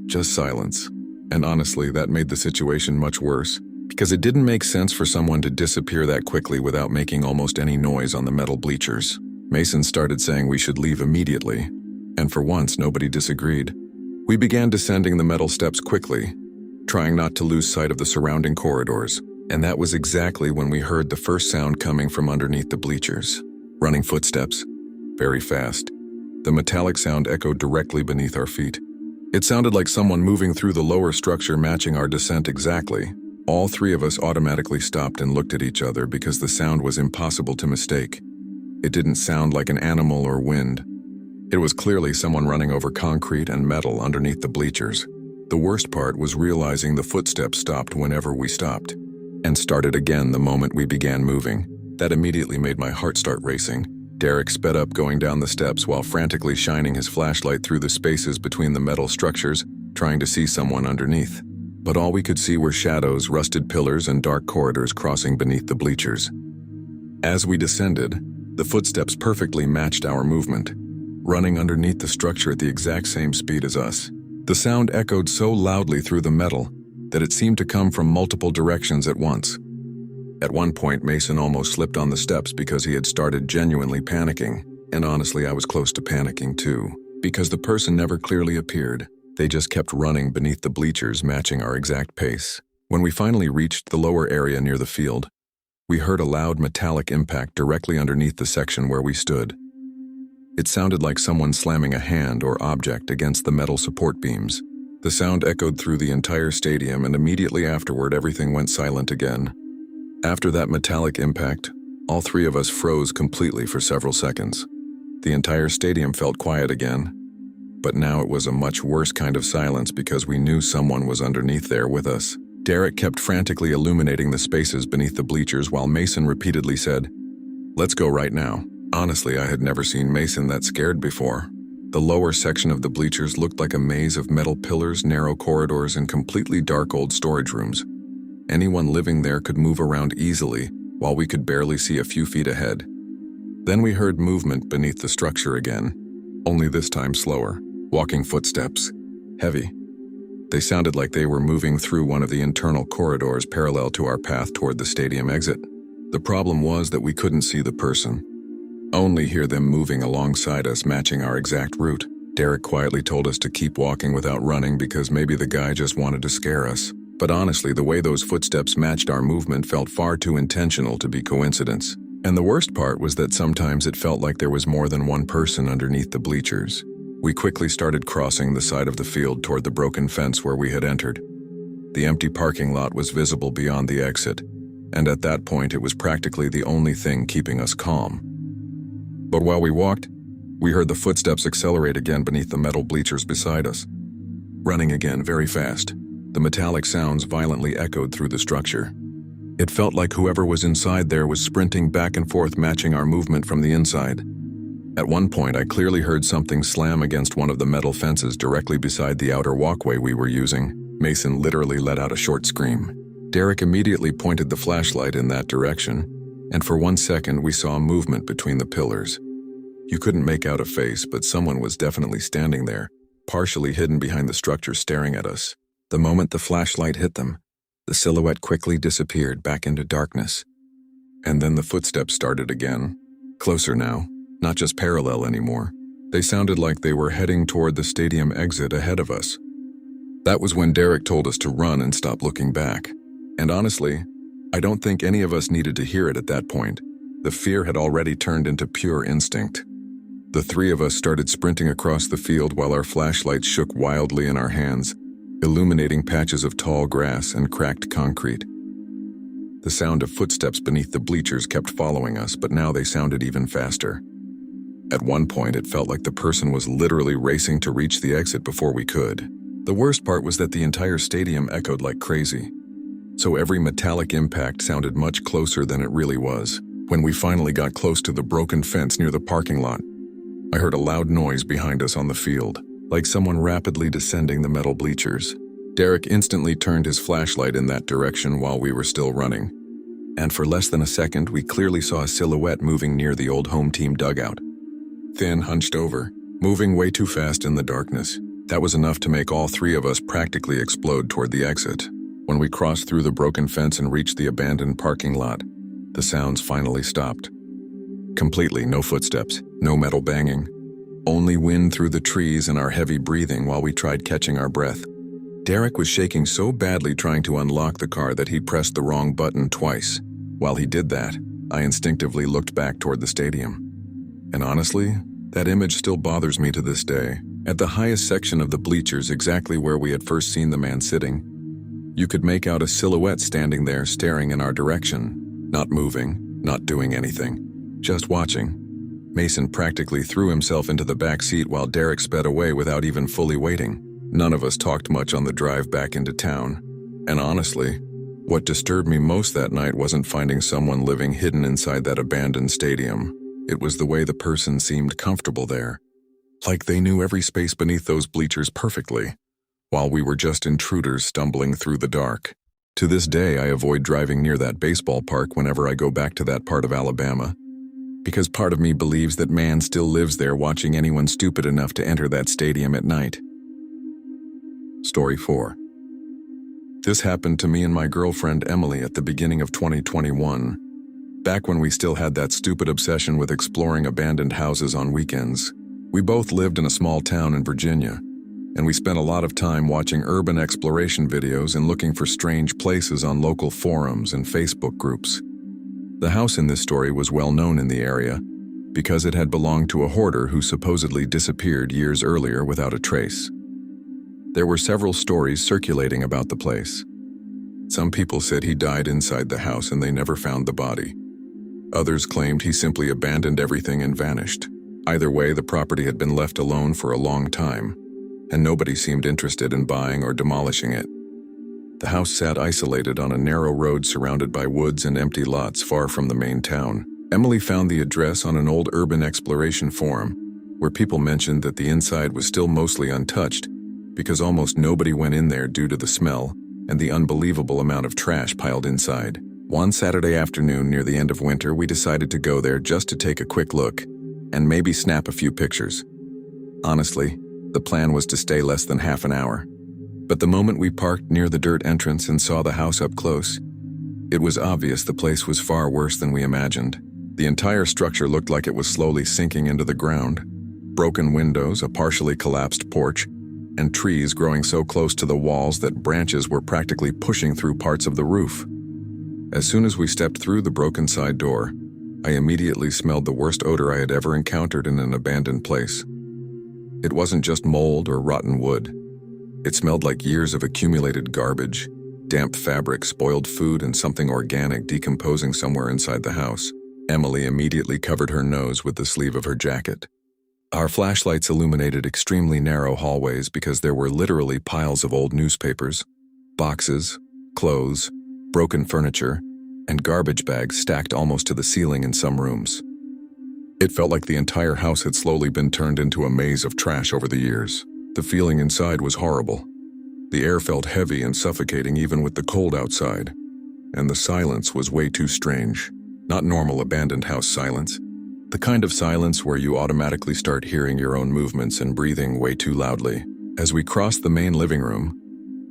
Just silence. And honestly, that made the situation much worse, because it didn't make sense for someone to disappear that quickly without making almost any noise on the metal bleachers. Mason started saying we should leave immediately, and for once nobody disagreed. We began descending the metal steps quickly, trying not to lose sight of the surrounding corridors, and that was exactly when we heard the first sound coming from underneath the bleachers. Running footsteps, very fast. The metallic sound echoed directly beneath our feet. It sounded like someone moving through the lower structure, matching our descent exactly. All three of us automatically stopped and looked at each other because the sound was impossible to mistake. It didn't sound like an animal or wind. It was clearly someone running over concrete and metal underneath the bleachers. The worst part was realizing the footsteps stopped whenever we stopped, and started again the moment we began moving. That immediately made my heart start racing. Derek sped up, going down the steps while frantically shining his flashlight through the spaces between the metal structures, trying to see someone underneath. But all we could see were shadows, rusted pillars, and dark corridors crossing beneath the bleachers. As we descended, the footsteps perfectly matched our movement, running underneath the structure at the exact same speed as us. The sound echoed so loudly through the metal that it seemed to come from multiple directions at once. At one point, Mason almost slipped on the steps because he had started genuinely panicking, and honestly, I was close to panicking too, because the person never clearly appeared. They just kept running beneath the bleachers, matching our exact pace. When we finally reached the lower area near the field, we heard a loud metallic impact directly underneath the section where we stood. It sounded like someone slamming a hand or object against the metal support beams. The sound echoed through the entire stadium, and immediately afterward, everything went silent again. After that metallic impact, all three of us froze completely for several seconds. The entire stadium felt quiet again, but now it was a much worse kind of silence because we knew someone was underneath there with us. Derek kept frantically illuminating the spaces beneath the bleachers while Mason repeatedly said, "Let's go right now." Honestly, I had never seen Mason that scared before. The lower section of the bleachers looked like a maze of metal pillars, narrow corridors, and completely dark old storage rooms. Anyone living there could move around easily, while we could barely see a few feet ahead. Then we heard movement beneath the structure again, only this time slower. Walking footsteps, heavy. They sounded like they were moving through one of the internal corridors parallel to our path toward the stadium exit. The problem was that we couldn't see the person, only hear them moving alongside us, matching our exact route. Derek quietly told us to keep walking without running because maybe the guy just wanted to scare us. But honestly, the way those footsteps matched our movement felt far too intentional to be coincidence. And the worst part was that sometimes it felt like there was more than one person underneath the bleachers. We quickly started crossing the side of the field toward the broken fence where we had entered. The empty parking lot was visible beyond the exit, and at that point it was practically the only thing keeping us calm. But while we walked, we heard the footsteps accelerate again beneath the metal bleachers beside us. Running again, very fast. The metallic sounds violently echoed through the structure. It felt like whoever was inside there was sprinting back and forth, matching our movement from the inside. At one point, I clearly heard something slam against one of the metal fences directly beside the outer walkway we were using. Mason literally let out a short scream. Derek immediately pointed the flashlight in that direction, and for 1 second we saw movement between the pillars. You couldn't make out a face, but someone was definitely standing there, partially hidden behind the structure, staring at us. The moment the flashlight hit them, The silhouette quickly disappeared back into darkness. And then the footsteps started again. Closer now, not just parallel anymore. They sounded like they were heading toward the stadium exit ahead of us. That was when Derek told us to run and stop looking back. And honestly, I don't think any of us needed to hear it at that point. The fear had already turned into pure instinct. The three of us started sprinting across the field while our flashlights shook wildly in our hands, illuminating patches of tall grass and cracked concrete. The sound of footsteps beneath the bleachers kept following us, but now they sounded even faster. At one point, it felt like the person was literally racing to reach the exit before we could. The worst part was that the entire stadium echoed like crazy, so every metallic impact sounded much closer than it really was. When we finally got close to the broken fence near the parking lot, I heard a loud noise behind us on the field, like someone rapidly descending the metal bleachers. Derek instantly turned his flashlight in that direction while we were still running, and for less than a second, we clearly saw a silhouette moving near the old home team dugout. Thin, hunched over, moving way too fast in the darkness. That was enough to make all three of us practically explode toward the exit. When we crossed through the broken fence and reached the abandoned parking lot, the sounds finally stopped. Completely, no footsteps, no metal banging. Only wind through the trees and our heavy breathing while we tried catching our breath. Derek was shaking so badly trying to unlock the car that he pressed the wrong button twice. While he did that, I instinctively looked back toward the stadium. And honestly, that image still bothers me to this day. At the highest section of the bleachers, exactly where we had first seen the man sitting, you could make out a silhouette standing there staring in our direction, not moving, not doing anything, just watching. Mason practically threw himself into the back seat while Derek sped away without even fully waiting. None of us talked much on the drive back into town. And honestly, what disturbed me most that night wasn't finding someone living hidden inside that abandoned stadium. It was the way the person seemed comfortable there. Like they knew every space beneath those bleachers perfectly, while we were just intruders stumbling through the dark. To this day, I avoid driving near that baseball park whenever I go back to that part of Alabama, because part of me believes that man still lives there watching anyone stupid enough to enter that stadium at night. Story 4. This happened to me and my girlfriend Emily at the beginning of 2021, back when we still had that stupid obsession with exploring abandoned houses on weekends. We both lived in a small town in Virginia, and we spent a lot of time watching urban exploration videos and looking for strange places on local forums and Facebook groups. The house in this story was well known in the area because it had belonged to a hoarder who supposedly disappeared years earlier without a trace. There were several stories circulating about the place. Some people said he died inside the house and they never found the body. Others claimed he simply abandoned everything and vanished. Either way, the property had been left alone for a long time, and nobody seemed interested in buying or demolishing it. The house sat isolated on a narrow road surrounded by woods and empty lots far from the main town. Emily found the address on an old urban exploration forum, where people mentioned that the inside was still mostly untouched because almost nobody went in there due to the smell and the unbelievable amount of trash piled inside. One Saturday afternoon near the end of winter, we decided to go there just to take a quick look and maybe snap a few pictures. Honestly, the plan was to stay less than half an hour. But the moment we parked near the dirt entrance and saw the house up close, it was obvious the place was far worse than we imagined. The entire structure looked like it was slowly sinking into the ground. Broken windows, a partially collapsed porch, and trees growing so close to the walls that branches were practically pushing through parts of the roof. As soon as we stepped through the broken side door, I immediately smelled the worst odor I had ever encountered in an abandoned place. It wasn't just mold or rotten wood. It smelled like years of accumulated garbage, damp fabric, spoiled food, and something organic decomposing somewhere inside the house. Emily immediately covered her nose with the sleeve of her jacket. Our flashlights illuminated extremely narrow hallways because there were literally piles of old newspapers, boxes, clothes, broken furniture, and garbage bags stacked almost to the ceiling in some rooms. It felt like the entire house had slowly been turned into a maze of trash over the years. The feeling inside was horrible. The air felt heavy and suffocating even with the cold outside, and the silence was way too strange. Not normal abandoned house silence. The kind of silence where you automatically start hearing your own movements and breathing way too loudly. As we crossed the main living room,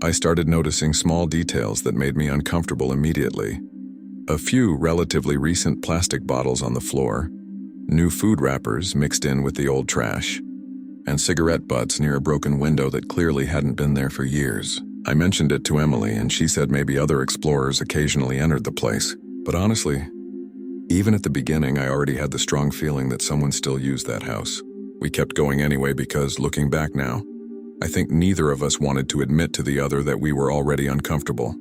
I started noticing small details that made me uncomfortable immediately. A few relatively recent plastic bottles on the floor, new food wrappers mixed in with the old trash, and cigarette butts near a broken window that clearly hadn't been there for years. I mentioned it to Emily, and she said maybe other explorers occasionally entered the place. But honestly, even at the beginning, I already had the strong feeling that someone still used that house. We kept going anyway because, looking back now, I think neither of us wanted to admit to the other that we were already uncomfortable.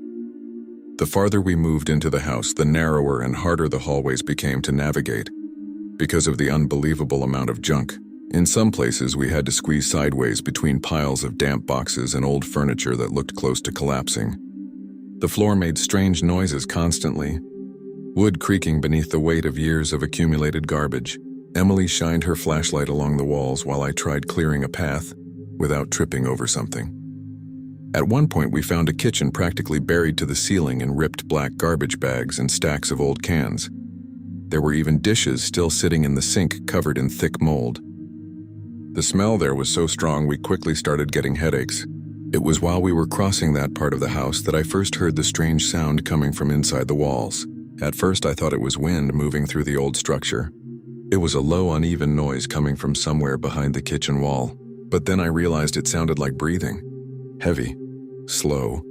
The farther we moved into the house, the narrower and harder the hallways became to navigate because of the unbelievable amount of junk. In some places, we had to squeeze sideways between piles of damp boxes and old furniture that looked close to collapsing. The floor made strange noises constantly, wood creaking beneath the weight of years of accumulated garbage. Emily shined her flashlight along the walls while I tried clearing a path without tripping over something. At one point, we found a kitchen practically buried to the ceiling in ripped black garbage bags and stacks of old cans. There were even dishes still sitting in the sink covered in thick mold. The smell there was so strong we quickly started getting headaches. It was while we were crossing that part of the house that I first heard the strange sound coming from inside the walls. At first, I thought it was wind moving through the old structure. It was a low, uneven noise coming from somewhere behind the kitchen wall. But then I realized it sounded like breathing. Heavy, slow,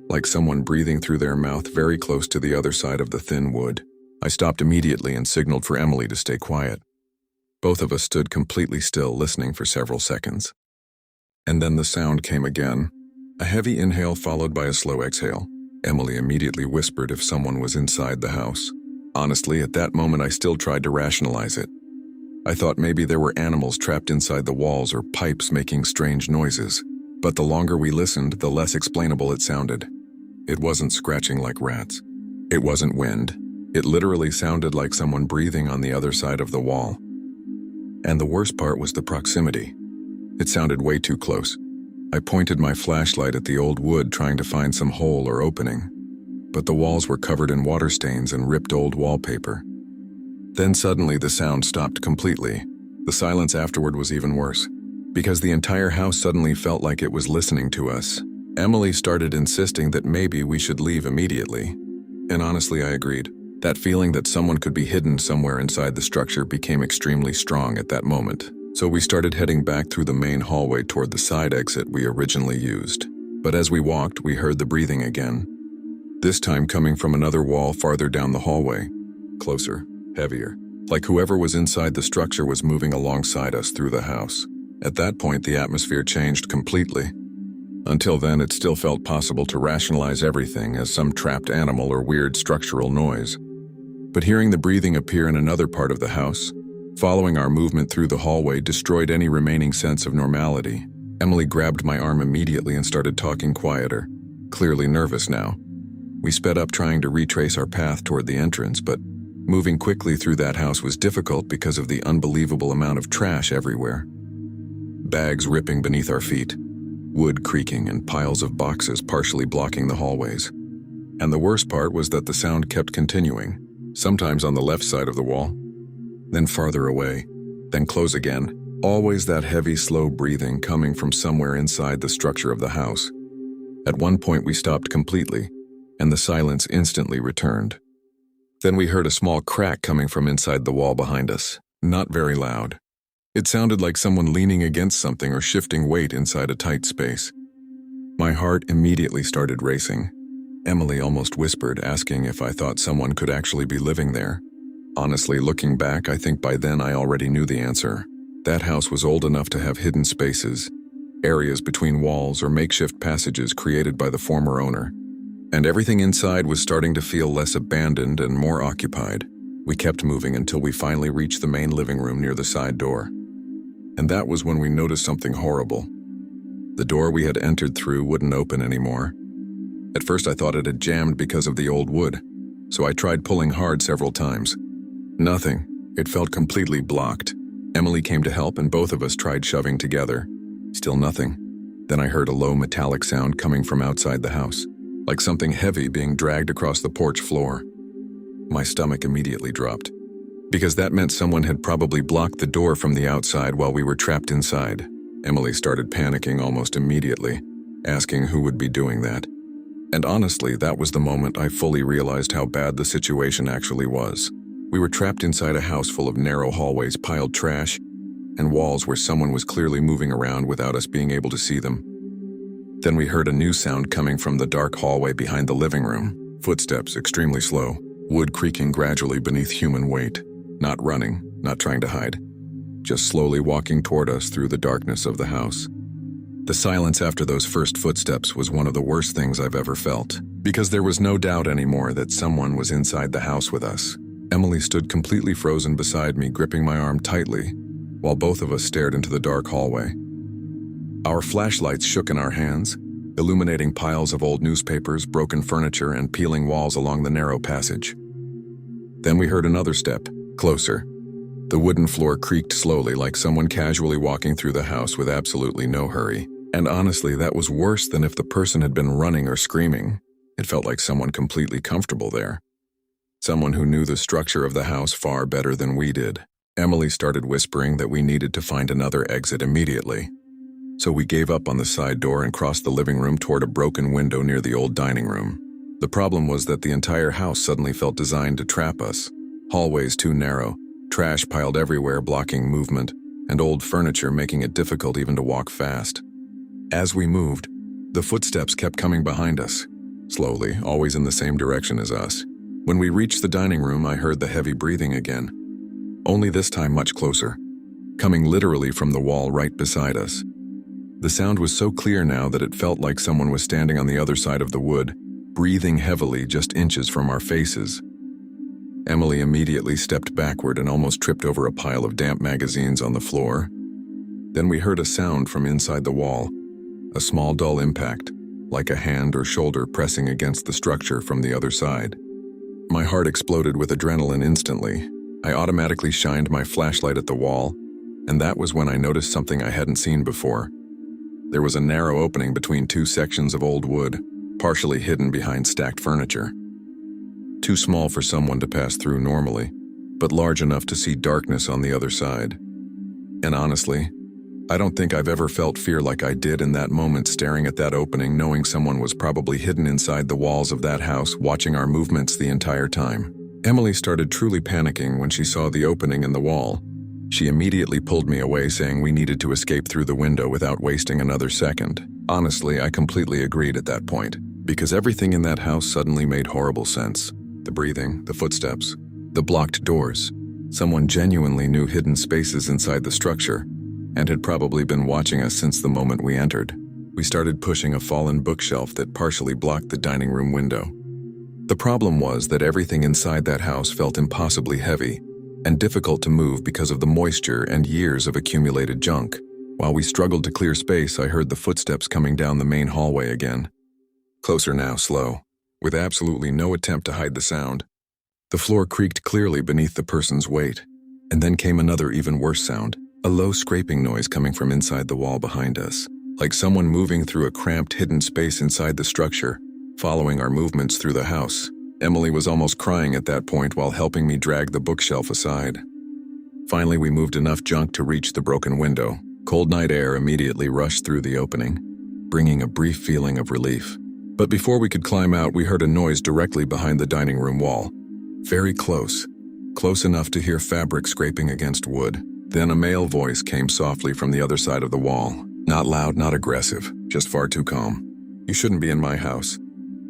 like someone breathing through their mouth very close to the other side of the thin wood. I stopped immediately and signaled for Emily to stay quiet. Both of us stood completely still, listening for several seconds. And then the sound came again, a heavy inhale followed by a slow exhale. Emily immediately whispered if someone was inside the house. Honestly, at that moment I still tried to rationalize it. I thought maybe there were animals trapped inside the walls or pipes making strange noises. But the longer we listened, the less explainable it sounded. It wasn't scratching like rats. It wasn't wind. It literally sounded like someone breathing on the other side of the wall. And the worst part was the proximity. It sounded way too close. I pointed my flashlight at the old wood, trying to find some hole or opening. But the walls were covered in water stains and ripped old wallpaper. Then suddenly the sound stopped completely. The silence afterward was even worse, because the entire house suddenly felt like it was listening to us. Emily started insisting that maybe we should leave immediately. And honestly, I agreed. That feeling that someone could be hidden somewhere inside the structure became extremely strong at that moment. So we started heading back through the main hallway toward the side exit we originally used. But as we walked, we heard the breathing again. This time coming from another wall farther down the hallway. Closer, heavier. Like whoever was inside the structure was moving alongside us through the house. At that point, the atmosphere changed completely. Until then, it still felt possible to rationalize everything as some trapped animal or weird structural noise. But hearing the breathing appear in another part of the house, following our movement through the hallway, destroyed any remaining sense of normality. Emily grabbed my arm immediately and started talking quieter, clearly nervous now. We sped up, trying to retrace our path toward the entrance, but moving quickly through that house was difficult because of the unbelievable amount of trash everywhere. Bags ripping beneath our feet, wood creaking, and piles of boxes partially blocking the hallways. And the worst part was that the sound kept continuing, sometimes on the left side of the wall, then farther away, then close again. Always that heavy, slow breathing coming from somewhere inside the structure of the house. At one point we stopped completely, and the silence instantly returned. Then we heard a small crack coming from inside the wall behind us, not very loud. It sounded like someone leaning against something or shifting weight inside a tight space. My heart immediately started racing. Emily almost whispered, asking if I thought someone could actually be living there. Honestly, looking back, I think by then I already knew the answer. That house was old enough to have hidden spaces, areas between walls or makeshift passages created by the former owner. And everything inside was starting to feel less abandoned and more occupied. We kept moving until we finally reached the main living room near the side door. And that was when we noticed something horrible. The door we had entered through wouldn't open anymore. At first I thought it had jammed because of the old wood, so I tried pulling hard several times. Nothing. It felt completely blocked. Emily came to help and both of us tried shoving together. Still nothing. Then I heard a low metallic sound coming from outside the house, like something heavy being dragged across the porch floor. My stomach immediately dropped, because that meant someone had probably blocked the door from the outside while we were trapped inside. Emily started panicking almost immediately. asking who would be doing that. And honestly, that was the moment I fully realized how bad the situation actually was. We were trapped inside a house full of narrow hallways, piled trash, and walls where someone was clearly moving around without us being able to see them. Then we heard a new sound coming from the dark hallway behind the living room. Footsteps, extremely slow, wood creaking gradually beneath human weight. Not running, not trying to hide, just slowly walking toward us through the darkness of the house. The silence after those first footsteps was one of the worst things I've ever felt, because there was no doubt anymore that someone was inside the house with us. Emily stood completely frozen beside me, gripping my arm tightly, while both of us stared into the dark hallway. Our flashlights shook in our hands, illuminating piles of old newspapers, broken furniture, and peeling walls along the narrow passage. Then we heard another step, closer. The wooden floor creaked slowly, like someone casually walking through the house with absolutely no hurry. And honestly, that was worse than if the person had been running or screaming. It felt like someone completely comfortable there. Someone who knew the structure of the house far better than we did. Emily started whispering that we needed to find another exit immediately. So we gave up on the side door and crossed the living room toward a broken window near the old dining room. The problem was that the entire house suddenly felt designed to trap us. Hallways too narrow, trash piled everywhere blocking movement, and old furniture making it difficult even to walk fast. As we moved, the footsteps kept coming behind us, slowly, always in the same direction as us. When we reached the dining room, I heard the heavy breathing again, only this time much closer, coming literally from the wall right beside us. The sound was so clear now that it felt like someone was standing on the other side of the wood, breathing heavily just inches from our faces. Emily immediately stepped backward and almost tripped over a pile of damp magazines on the floor. Then we heard a sound from inside the wall, a small dull impact, like a hand or shoulder pressing against the structure from the other side. My heart exploded with adrenaline instantly. I automatically shined my flashlight at the wall, and that was when I noticed something I hadn't seen before. There was a narrow opening between two sections of old wood, partially hidden behind stacked furniture. Too small for someone to pass through normally, but large enough to see darkness on the other side. And honestly, I don't think I've ever felt fear like I did in that moment, staring at that opening, knowing someone was probably hidden inside the walls of that house, watching our movements the entire time. Emily started truly panicking when she saw the opening in the wall. She immediately pulled me away, saying we needed to escape through the window without wasting another second. Honestly, I completely agreed at that point, because everything in that house suddenly made horrible sense. The breathing, the footsteps, the blocked doors. Someone genuinely knew hidden spaces inside the structure, and had probably been watching us since the moment we entered. We started pushing a fallen bookshelf that partially blocked the dining room window. The problem was that everything inside that house felt impossibly heavy and difficult to move because of the moisture and years of accumulated junk. While we struggled to clear space, I heard the footsteps coming down the main hallway again. Closer now, slow, with absolutely no attempt to hide the sound. The floor creaked clearly beneath the person's weight, and then came another even worse sound. A low scraping noise coming from inside the wall behind us, like someone moving through a cramped hidden space inside the structure, following our movements through the house. Emily was almost crying at that point while helping me drag the bookshelf aside. Finally, we moved enough junk to reach the broken window. Cold night air immediately rushed through the opening, bringing a brief feeling of relief. But before we could climb out, we heard a noise directly behind the dining room wall. Very close, close enough to hear fabric scraping against wood. Then a male voice came softly from the other side of the wall. Not loud, not aggressive, just far too calm. "You shouldn't be in my house."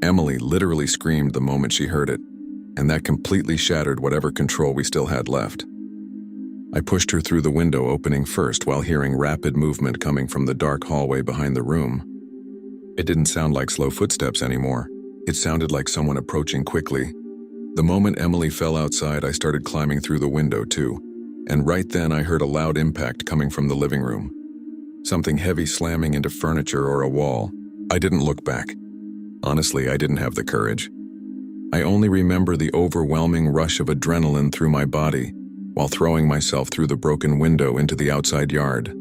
Emily literally screamed the moment she heard it, and that completely shattered whatever control we still had left. I pushed her through the window opening first while hearing rapid movement coming from the dark hallway behind the room. It didn't sound like slow footsteps anymore. It sounded like someone approaching quickly. The moment Emily fell outside, I started climbing through the window too. And right then I heard a loud impact coming from the living room. Something heavy slamming into furniture or a wall. I didn't look back. Honestly, I didn't have the courage. I only remember the overwhelming rush of adrenaline through my body while throwing myself through the broken window into the outside yard.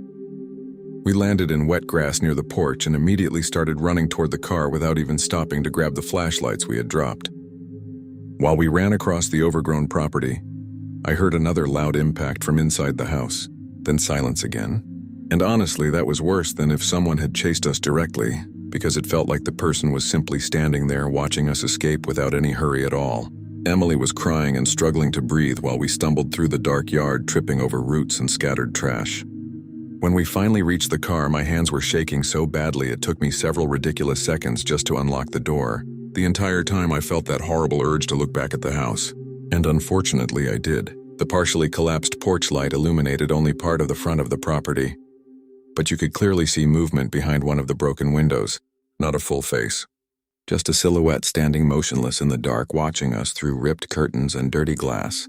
We landed in wet grass near the porch and immediately started running toward the car without even stopping to grab the flashlights we had dropped. While we ran across the overgrown property, I heard another loud impact from inside the house, then silence again. And honestly, that was worse than if someone had chased us directly, because it felt like the person was simply standing there watching us escape without any hurry at all. Emily was crying and struggling to breathe while we stumbled through the dark yard, tripping over roots and scattered trash. When we finally reached the car, my hands were shaking so badly it took me several ridiculous seconds just to unlock the door. The entire time I felt that horrible urge to look back at the house. And unfortunately I did. The partially collapsed porch light illuminated only part of the front of the property. But you could clearly see movement behind one of the broken windows, not a full face. Just a silhouette standing motionless in the dark, watching us through ripped curtains and dirty glass.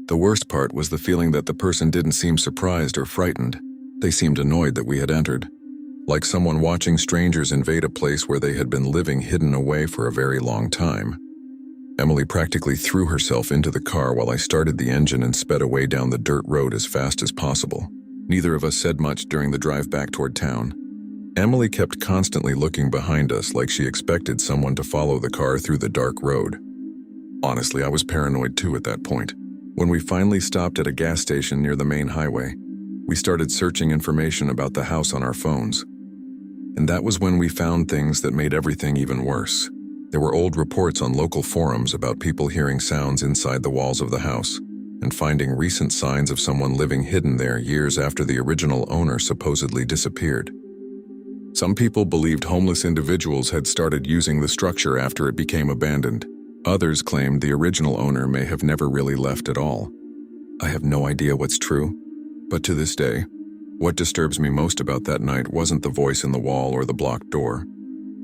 The worst part was the feeling that the person didn't seem surprised or frightened. They seemed annoyed that we had entered, like someone watching strangers invade a place where they had been living hidden away for a very long time. Emily practically threw herself into the car while I started the engine and sped away down the dirt road as fast as possible. Neither of us said much during the drive back toward town. Emily kept constantly looking behind us like she expected someone to follow the car through the dark road. Honestly, I was paranoid too at that point. When we finally stopped at a gas station near the main highway, we started searching information about the house on our phones. And that was when we found things that made everything even worse. There were old reports on local forums about people hearing sounds inside the walls of the house and finding recent signs of someone living hidden there years after the original owner supposedly disappeared. Some people believed homeless individuals had started using the structure after it became abandoned. Others claimed the original owner may have never really left at all. I have no idea what's true, but to this day, what disturbs me most about that night wasn't the voice in the wall or the blocked door.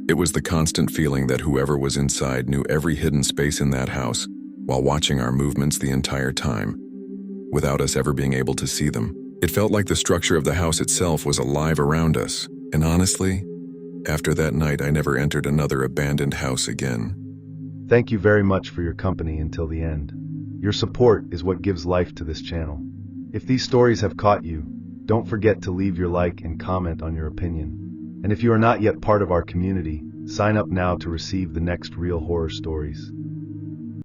It was the constant feeling that whoever was inside knew every hidden space in that house while watching our movements the entire time, without us ever being able to see them. It felt like the structure of the house itself was alive around us. And honestly, after that night, I never entered another abandoned house again. Thank you very much for your company until the end. Your support is what gives life to this channel. If these stories have caught you, don't forget to leave your like and comment on your opinion. And if you are not yet part of our community, sign up now to receive the next real horror stories.